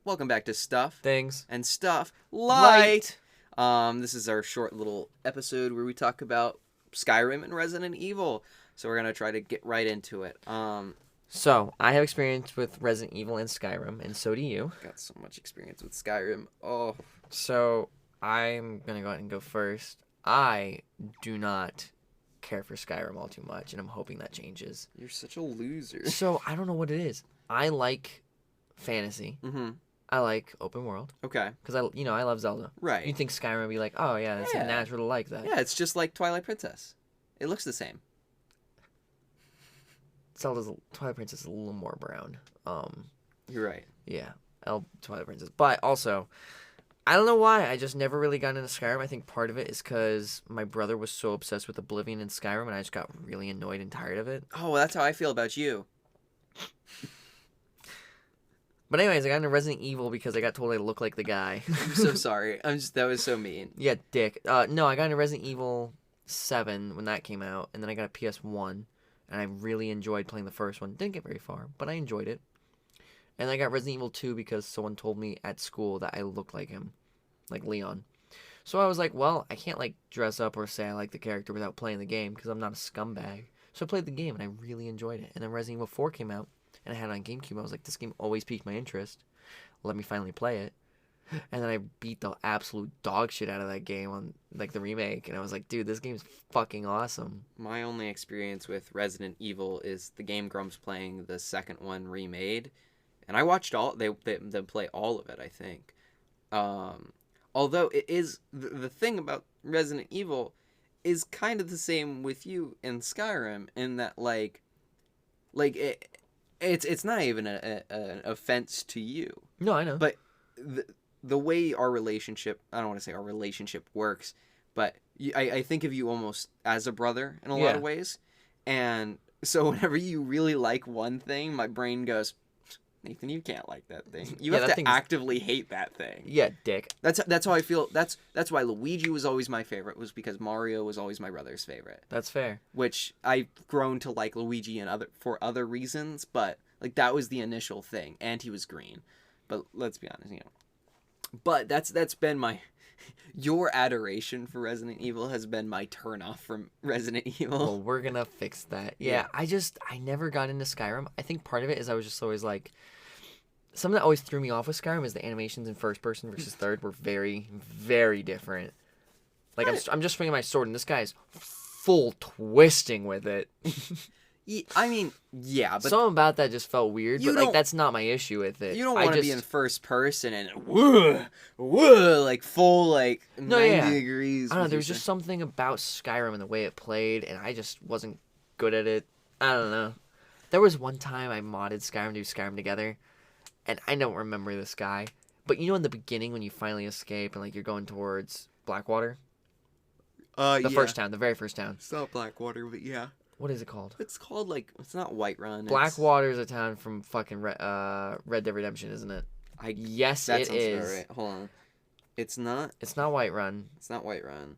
Welcome back to Stuff Things. and Stuff Light. Light. This is our short little episode where we talk about Skyrim and Resident Evil. So we're gonna try to get right into it. So, I have experience with Resident Evil and Skyrim, and so do you. Got so much experience with Skyrim. Oh, So, I'm going to go ahead and go first. I do not care for Skyrim all too much, and I'm hoping that changes. you're such a loser. So, I don't know what it is. I like fantasy. Mm-hmm. I like open world. Okay. Because, I love Zelda. Right. You'd think Skyrim would be like, oh, yeah, it's Yeah. natural to like that. Yeah, it's just like Twilight Princess. It looks the same. Twilight Princess is a little more brown. You're right. Yeah, Twilight Princess. But also, I don't know why. I just never really got into Skyrim. I think part of it is because my brother was so obsessed with Oblivion and Skyrim, and I just got really annoyed and tired of it. Oh, well, that's how I feel about you. But anyways, I got into Resident Evil because I got told I look like the guy. I'm so sorry. That was so mean. Yeah, dick. No, I got into Resident Evil 7 when that came out, and then I got a PS1, and I really enjoyed playing the first one. Didn't get very far, but I enjoyed it. And I got Resident Evil 2 because someone told me at school that I looked like him, like Leon. So I was like, well, I can't dress up or say I like the character without playing the game because I'm not a scumbag. So I played the game and I really enjoyed it. And then Resident Evil 4 came out and I had it on GameCube. I was like, this game always piqued my interest. Let me finally play it. And then I beat the absolute dog shit out of that game on the remake, and I was like, dude, this game's fucking awesome. My only experience with Resident Evil is the Game Grumps playing the second one remade, and I watched them play all of it. I think, although it is the thing about Resident Evil is kind of the same with you in Skyrim in that it's not even an offense to you. No, I know, but the way our relationship, I don't want to say our relationship works, but I think of you almost as a brother in a lot of ways. And so whenever you really like one thing, my brain goes, Nathan, you can't like that thing. You have to actively hate that thing. Yeah, dick. That's how I feel. That's why Luigi was always my favorite, was because Mario was always my brother's favorite. That's fair. Which I've grown to like Luigi for other reasons, but that was the initial thing. And he was green. But let's be honest, But that's been your adoration for Resident Evil has been my turnoff from Resident Evil. Well, we're gonna fix that. Yeah, I never got into Skyrim. I think part of it is I was just always something that always threw me off with Skyrim is the animations in first person versus third were very, very different. I'm just swinging my sword and this guy is full twisting with it. I mean, yeah, but something about that just felt weird, but that's not my issue with it. You don't want to be in first person and full 90 degrees. I don't know, there was just something about Skyrim and the way it played, and I just wasn't good at it. I don't know. There was one time I modded Skyrim to do Skyrim together, and I don't remember this guy, but in the beginning when you finally escape and you're going towards Blackwater? First town, the very first town. It's not Blackwater, but yeah. What is it called? It's called it's not Whiterun. Blackwater's a town from fucking Red Dead Redemption, isn't it? Yes, it is. All right. Hold on. It's not. It's not Whiterun. It's not Whiterun.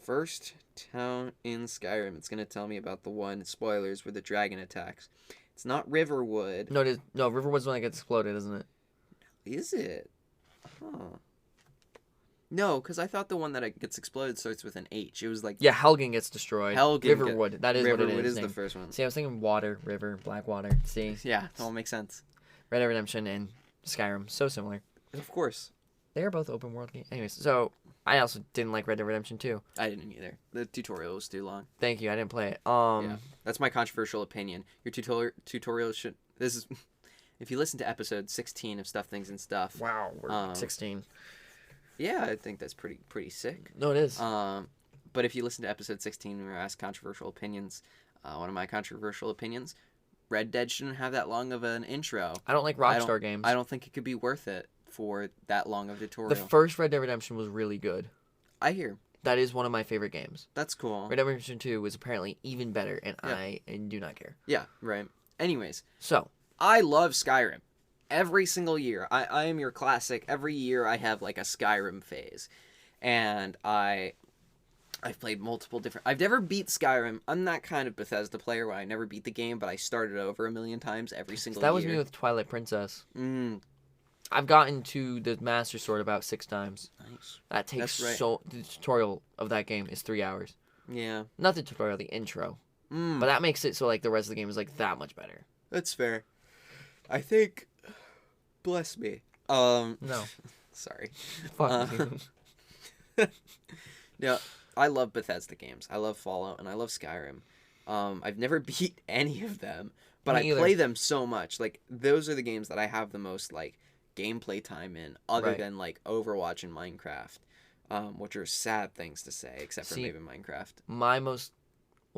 First town in Skyrim. It's gonna tell me about the one. Spoilers where the dragon attacks. It's not Riverwood. No, it is. No, Riverwood's the one that gets exploded, isn't it? Is it? Huh. No, because I thought the one that gets exploded starts with an H. It was yeah, Helgen gets destroyed. Riverwood. That is what it is. Riverwood is the first one. See, I was thinking water, river, Blackwater. See? Yeah, it all makes sense. Red Dead Redemption and Skyrim, so similar. Of course. They are both open world games. Anyways, so I also didn't like Red Dead Redemption 2. I didn't either. The tutorial was too long. Thank you. I didn't play it. Yeah, that's my controversial opinion. Your tutorial should. This is, if you listen to episode 16 of Stuff, Things, and Stuff. Wow, we're 16. Yeah, I think that's pretty sick. No, it is. But if you listen to episode 16 where I ask controversial opinions, one of my controversial opinions, Red Dead shouldn't have that long of an intro. I don't like Rockstar games. I don't think it could be worth it for that long of a tutorial. The first Red Dead Redemption was really good. I hear. That is one of my favorite games. That's cool. Red Dead Redemption 2 was apparently even better, and I do not care. Yeah, right. Anyways. So. I love Skyrim. Every single year. I am your classic. Every year I have a Skyrim phase. And I've played multiple different... I've never beat Skyrim. I'm that kind of Bethesda player where I never beat the game, but I started over a million times every single year. That was me with Twilight Princess. I've gotten to the Master Sword about 6 times. Nice. That takes That's right. the tutorial of that game is 3 hours. Yeah. Not the tutorial, the intro. Mm, But that makes it so like the rest of the game is like that much better. that's fair. I think. Bless me. No. Sorry. Fuck Uh, you. No, I love Bethesda games. I love Fallout and I love Skyrim. I've never beat any of them, but Me I either. play them so much. Like those are the games that I have the most like gameplay time in, other Right. than like Overwatch and Minecraft, which are sad things to say, except for See, maybe Minecraft. My most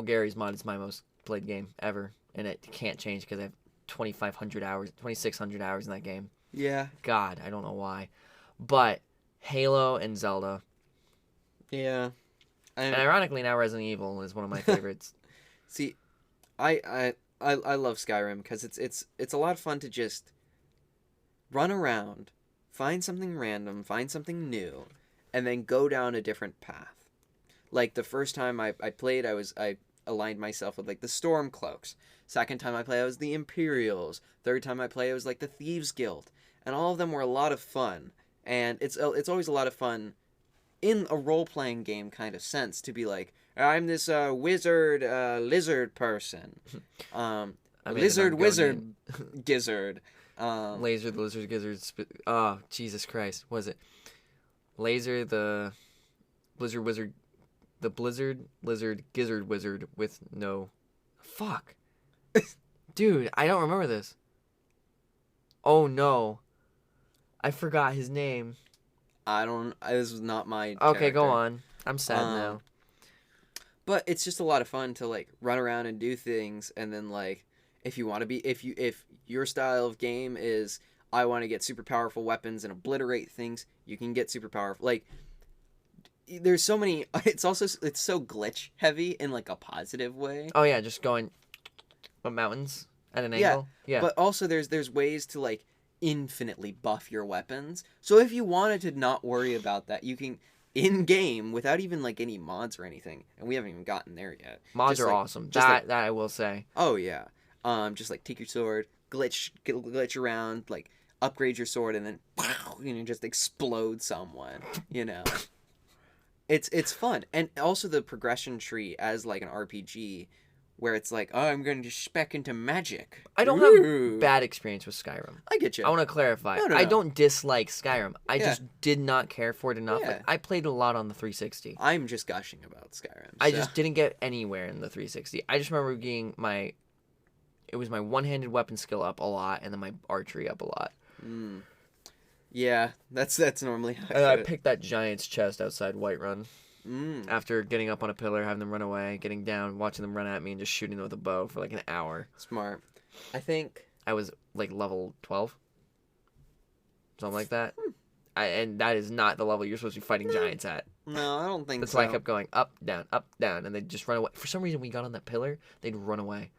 Gary's mod is my most played game ever, and it can't change because I have 2,500 hours, 2,600 hours in that game. Yeah, God, I don't know why, but Halo and Zelda, yeah. and I ironically now Resident Evil is one of my favorites. see. I love Skyrim because it's a lot of fun to just run around, find something random, find something new, and then go down a different path. Like the first time I played, I aligned myself with like the Stormcloaks. Second time I played, I was the Imperials. Third time I played, I was like the Thieves Guild, and all of them were a lot of fun. And it's always a lot of fun in a role playing game kind of sense to be like, I'm this wizard lizard person, I made an lizard ongoing wizard game. gizzard. Laser the Lizard Gizzard. Oh, Jesus Christ. What was it? Laser the Blizzard Wizard. The Blizzard Lizard Gizzard Wizard with no. Fuck. Dude, I don't remember this. Oh no. I forgot his name. I don't. This was not my. Okay, go character. on. I'm sad now. But it's just a lot of fun to like run around and do things, and then like if you want to be, if your style of game is I want to get super powerful weapons and obliterate things, you can get super powerful. Like there's so many. It's so glitch heavy in like a positive way. Oh yeah, just going up mountains at an Yeah, angle. Yeah. But also there's ways to like infinitely buff your weapons. So if you wanted to not worry about that, you can in game without even like any mods or anything. And we haven't even gotten there yet. Mods Just, are like- awesome. just, like- That I will say. Oh yeah. Just like take your sword, glitch around, like upgrade your sword, and then just explode someone. You know. It's fun, and also the progression tree as like an RPG, where it's like, oh, I'm going to spec into magic. I don't Ooh. have bad experience with Skyrim. I get you. I want to clarify. No, I no. don't dislike Skyrim. I Yeah. just did not care for it enough. Yeah. Like, I played a lot on the 360. I'm just gushing about Skyrim. I so- just didn't get anywhere in the 360. I just remember getting it was my one-handed weapon skill up a lot, and then my archery up a lot. Mm. Yeah, that's normally how And I do it. picked that giant's chest outside Whiterun Mm. after getting up on a pillar, having them run away, getting down, watching them run at me, and just shooting them with a bow for like an hour. Smart. I think. I was like level 12, something like that. And that is not the level you're supposed to be fighting giants at. No, I don't think That's so. why I kept going up, down, and they'd just run away. For some reason, we got on that pillar, they'd run away.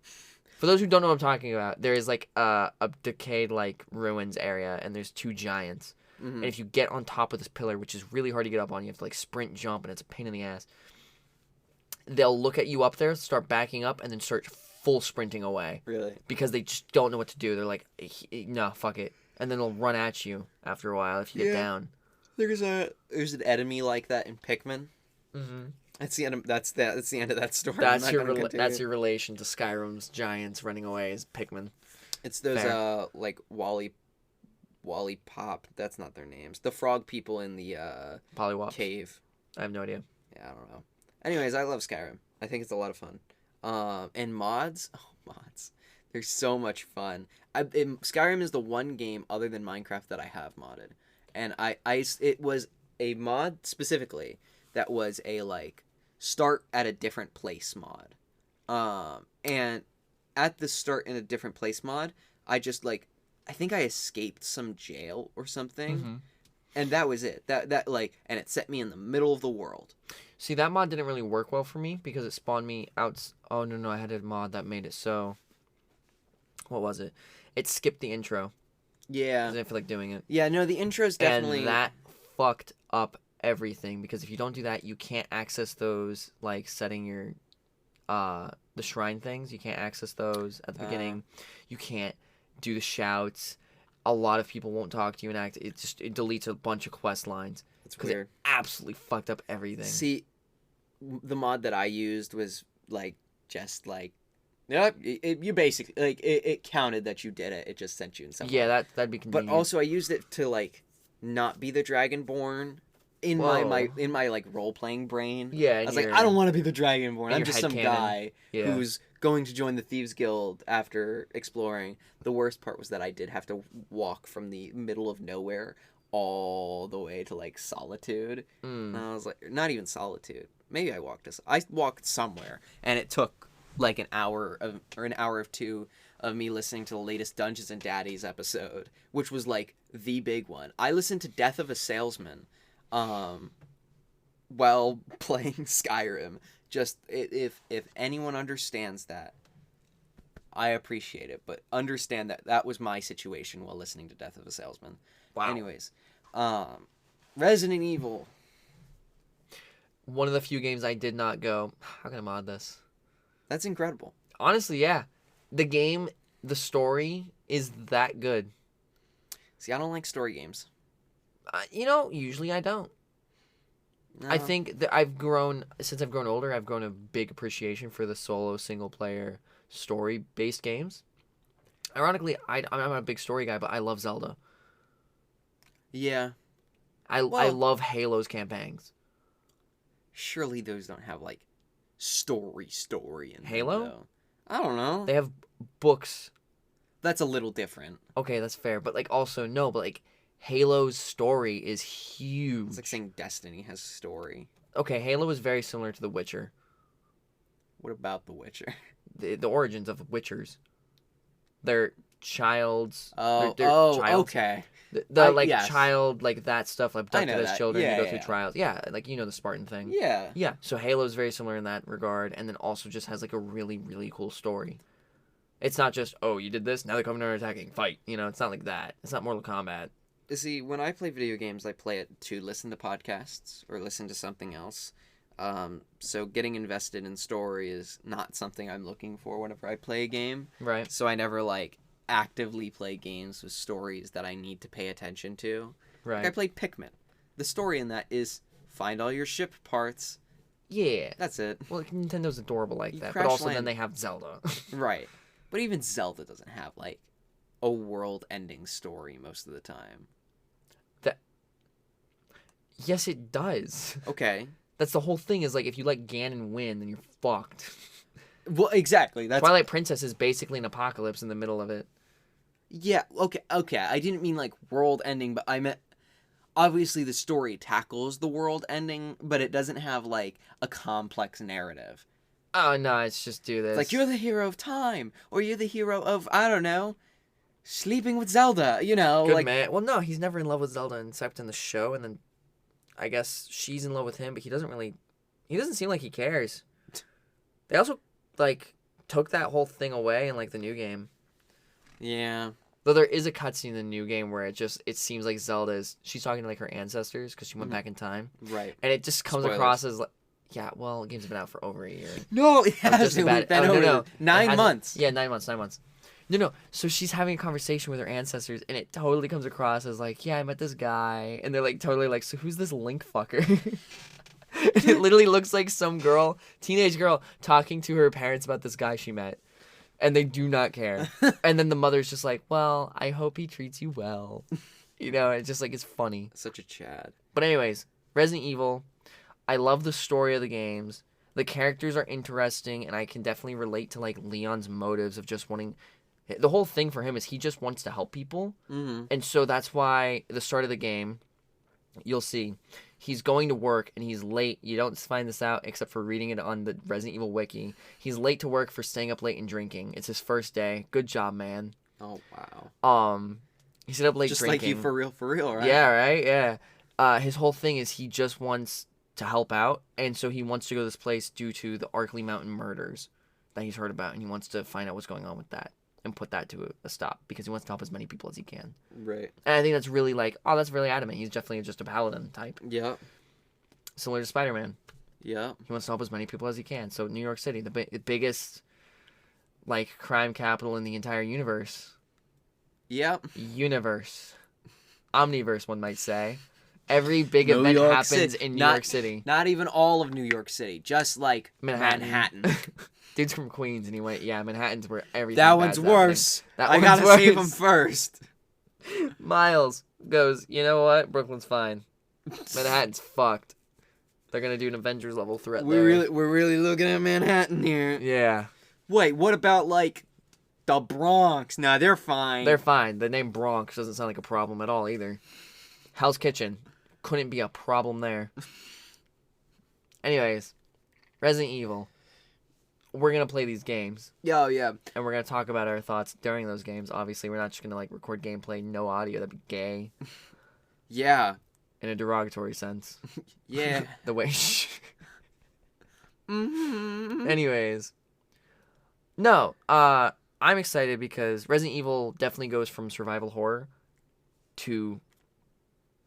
For those who don't know what I'm talking about, there is like a decayed like ruins area, and there's 2 giants. Mhm. And if you get on top of this pillar, which is really hard to get up on, you have to like sprint, jump, and it's a pain in the ass. They'll look at you up there, start backing up, and then start full sprinting away Really. because they just don't know what to do. They're like, no, fuck it. And then they'll run at you after a while if you get Yeah. down. There's an enemy like that in Pikmin. Mm-hmm. That's the end. That's the end of that story. I'm That's not your gonna continue. that's your relation to Skyrim's giants running away is Pikmin. It's those Fair. like Wally Pop. That's not their names. The frog people in the Pollywop. cave. I have no idea. Yeah, I don't know. Anyways, I love Skyrim. I think it's a lot of fun. And mods. Oh, mods. They're so much fun. Skyrim is the one game other than Minecraft that I have modded, and it was a mod specifically that was a like start at a different place mod. And at the start in a different place mod, I just like I think I escaped some jail or something. Mm-hmm. And that was it. That like, and it set me in the middle of the world. See, that mod didn't really work well for me because it spawned me out. Oh no, I had a mod that made it so. What was it? It skipped the intro. Yeah. I didn't feel like doing it. Yeah. No, the intro's definitely. And that fucked up everything because if you don't do that, you can't access those like setting your the shrine things. You can't access those at the beginning. You can't do the shouts. a lot of people won't talk to you and act. It deletes a bunch of quest lines. It's Because weird. it absolutely fucked up everything. See, the mod that I used was like just like, yep, you basically like it counted that you did it. It just sent you in somewhere. Yeah, that'd be convenient. But also, I used it to like not be the Dragonborn in my like role playing brain. Yeah, I was like, I don't want to be the Dragonborn. I'm just some headcanon. guy Yeah. who's going to join the Thieves Guild after exploring. The worst part was that I did have to walk from the middle of nowhere all the way to like Solitude. And I was like, not even Solitude. Maybe I walked somewhere, and it took like an hour or two of me listening to the latest Dungeons and Daddies episode, which was like the big one. I listened to Death of a Salesman while playing Skyrim. Just if anyone understands that, I appreciate it, but understand that was my situation while listening to Death of a Salesman. Wow. Anyways, Resident Evil. One of the few games I did not go, how can I mod this? That's incredible. Honestly, yeah. The story is that good. See, I don't like story games. Usually I don't. No. I think that since I've grown older, I've grown a big appreciation for the solo single-player story-based games. Ironically, I'm not a big story guy, but I love Zelda. Yeah. I love Halo's campaigns. Surely those don't have like story in Halo? them, though. I don't know. They have books. That's a little different. Okay, that's fair, but like Halo's story is huge. It's like saying Destiny has story. Okay, Halo is very similar to The Witcher. What about The Witcher? The origins of Witchers. They're childs. Oh, they're childs. Okay. The child, like that stuff, like abducted as that. children, Yeah, you go through yeah. trials. Yeah, like the Spartan thing. Yeah. Yeah, so Halo is very similar in that regard, and then also just has like a really, really cool story. It's not just, oh, you did this, now they're coming and attacking, fight. It's not like that. It's not Mortal Kombat. See, when I play video games, I play it to listen to podcasts or listen to something else. So getting invested in story is not something I'm looking for whenever I play a game. Right. So I never like actively play games with stories that I need to pay attention to. Right. Like I played Pikmin. The story in that is find all your ship parts. Yeah. That's it. Well, Nintendo's adorable like You that, crash but also land. then they have Zelda. Right. But even Zelda doesn't have like a world-ending story most of the time. Yes, it does. Okay. That's the whole thing. Is like if you let Ganon win, then you're fucked. Well, exactly. That's Twilight Princess is basically an apocalypse in the middle of it. Yeah, okay. I didn't mean like world ending, but I meant obviously the story tackles the world ending, but it doesn't have like a complex narrative. Oh no, it's just do this. It's like you're the hero of time, or you're the hero of, I don't know, sleeping with Zelda, Good like man. Well, no, he's never in love with Zelda except in the show, and then I guess she's in love with him, but he doesn't seem like he cares. They also like took that whole thing away in like the new game. Yeah. Though there is a cutscene in the new game where it seems like she's talking to like her ancestors because she went back in time. Right. And it just comes Spoilers. across as like, yeah, well, the game's been out for over a year. No, it Or just hasn't. about- We've been oh, over no. 9 It months. Yeah, 9 months. No. So she's having a conversation with her ancestors, and it totally comes across as like, yeah, I met this guy, and they're like totally like, so who's this Link fucker? It literally looks like some teenage girl, talking to her parents about this guy she met, and they do not care. And then the mother's just like, well, I hope he treats you well. It's just like, it's funny. Such a Chad. But anyways, Resident Evil, I love the story of the games. The characters are interesting, and I can definitely relate to like Leon's motives of just wanting. The whole thing for him is he just wants to help people, and so that's why at the start of the game, you'll see, he's going to work and he's late. You don't find this out except for reading it on the Resident Evil wiki. He's late to work for staying up late and drinking. It's his first day. Good job, man. Oh wow. He stayed up late Just drinking. like you for real, right? Yeah, right. Yeah. His whole thing is he just wants to help out, and so he wants to go to this place due to the Arkley Mountain murders that he's heard about, and he wants to find out what's going on with that and put that to a stop because he wants to help as many people as he can. Right. And I think that's really like, oh, that's really adamant. He's definitely just a paladin type, Yeah. similar to Spider-Man. Yeah. He wants to help as many people as he can. So New York City, the biggest like crime capital in the entire universe. Yep. universe. Omniverse, one might say. Every big New event York happens City. in New York City. Not even all of New York City. Just like Manhattan. Dude's from Queens, and he went, yeah, Manhattan's where everything That bad's one's worse. That I one's gotta worse. save him first. Miles goes, you know what? Brooklyn's fine. Manhattan's fucked. They're gonna do an Avengers level threat there. We're really looking at Manhattan here. Yeah. Wait, what about like the Bronx? Nah, they're fine. They're fine. The name Bronx doesn't sound like a problem at all either. Hell's Kitchen. Couldn't be a problem there. Anyways, Resident Evil. We're going to play these games. Oh, yeah. And we're going to talk about our thoughts during those games. Obviously, we're not just going to like record gameplay, no audio. That'd be gay. Yeah. In a derogatory sense. Yeah. The way... Anyways. No, I'm excited because Resident Evil definitely goes from survival horror to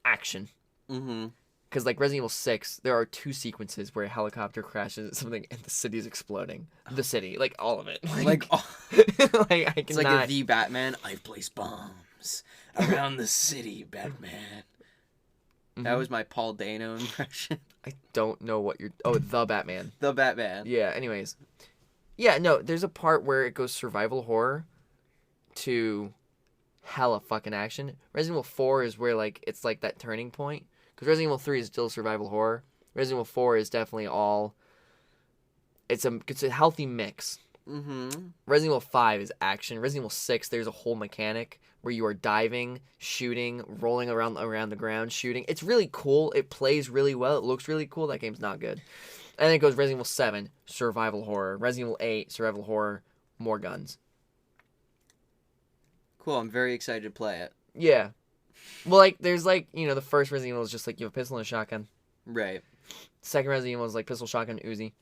action. Mm-hmm. Because, like, Resident Evil 6, there are 2 sequences where a helicopter crashes into something and the city is exploding. The city. Like, all of it. Like I cannot... It's like the Batman. I've placed bombs around the city, Batman. Mm-hmm. That was my Paul Dano impression. I don't know what you're... Oh, the Batman. The Batman. Yeah, anyways. Yeah, no, there's a part where it goes survival horror to hella fucking action. Resident Evil 4 is where, like, it's like that turning point. Because Resident Evil 3 is still survival horror. Resident Evil 4 is definitely all... It's a healthy mix. Mm-hmm. Resident Evil 5 is action. Resident Evil 6, there's a whole mechanic where you are diving, shooting, rolling around the ground, shooting. It's really cool. It plays really well. It looks really cool. That game's not good. And then it goes Resident Evil 7, survival horror. Resident Evil 8, survival horror, more guns. Cool, I'm very excited to play it. Yeah. Well, like, there's, like, you know, the first Resident Evil is just, like, you have a pistol and a shotgun. Right. Second Resident Evil is, like, pistol, shotgun, Uzi.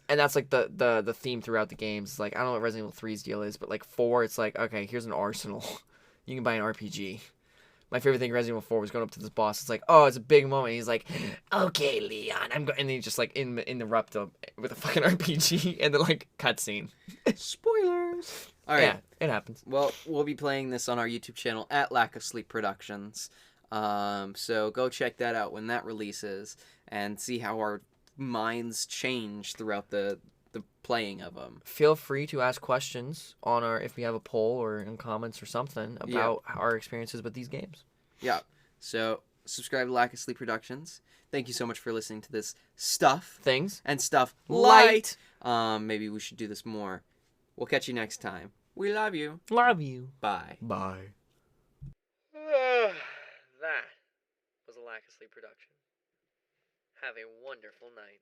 And that's, like, the theme throughout the games. Like, I don't know what Resident Evil 3's deal is, but, like, 4, it's like, okay, here's an arsenal. You can buy an RPG. My favorite thing in Resident Evil 4 was going up to this boss. It's like, oh, it's a big moment. He's like, okay, Leon, I'm going... And he just, like, interrupt him with a fucking RPG and then, like, cutscene. Spoilers. All right. Yeah, it happens. Well, we'll be playing this on our YouTube channel at Lack of Sleep Productions. So go check that out when that releases and see how our minds change throughout the playing of them. Feel free to ask questions on our, if we have a poll or in comments or something about our experiences with these games. Yeah. So subscribe to Lack of Sleep Productions. Thank you so much for listening to this Stuff and Stuff Light. Maybe we should do this more. We'll catch you next time. We love you. Love you. Bye. Bye. That was a Lack of Sleep production. Have a wonderful night.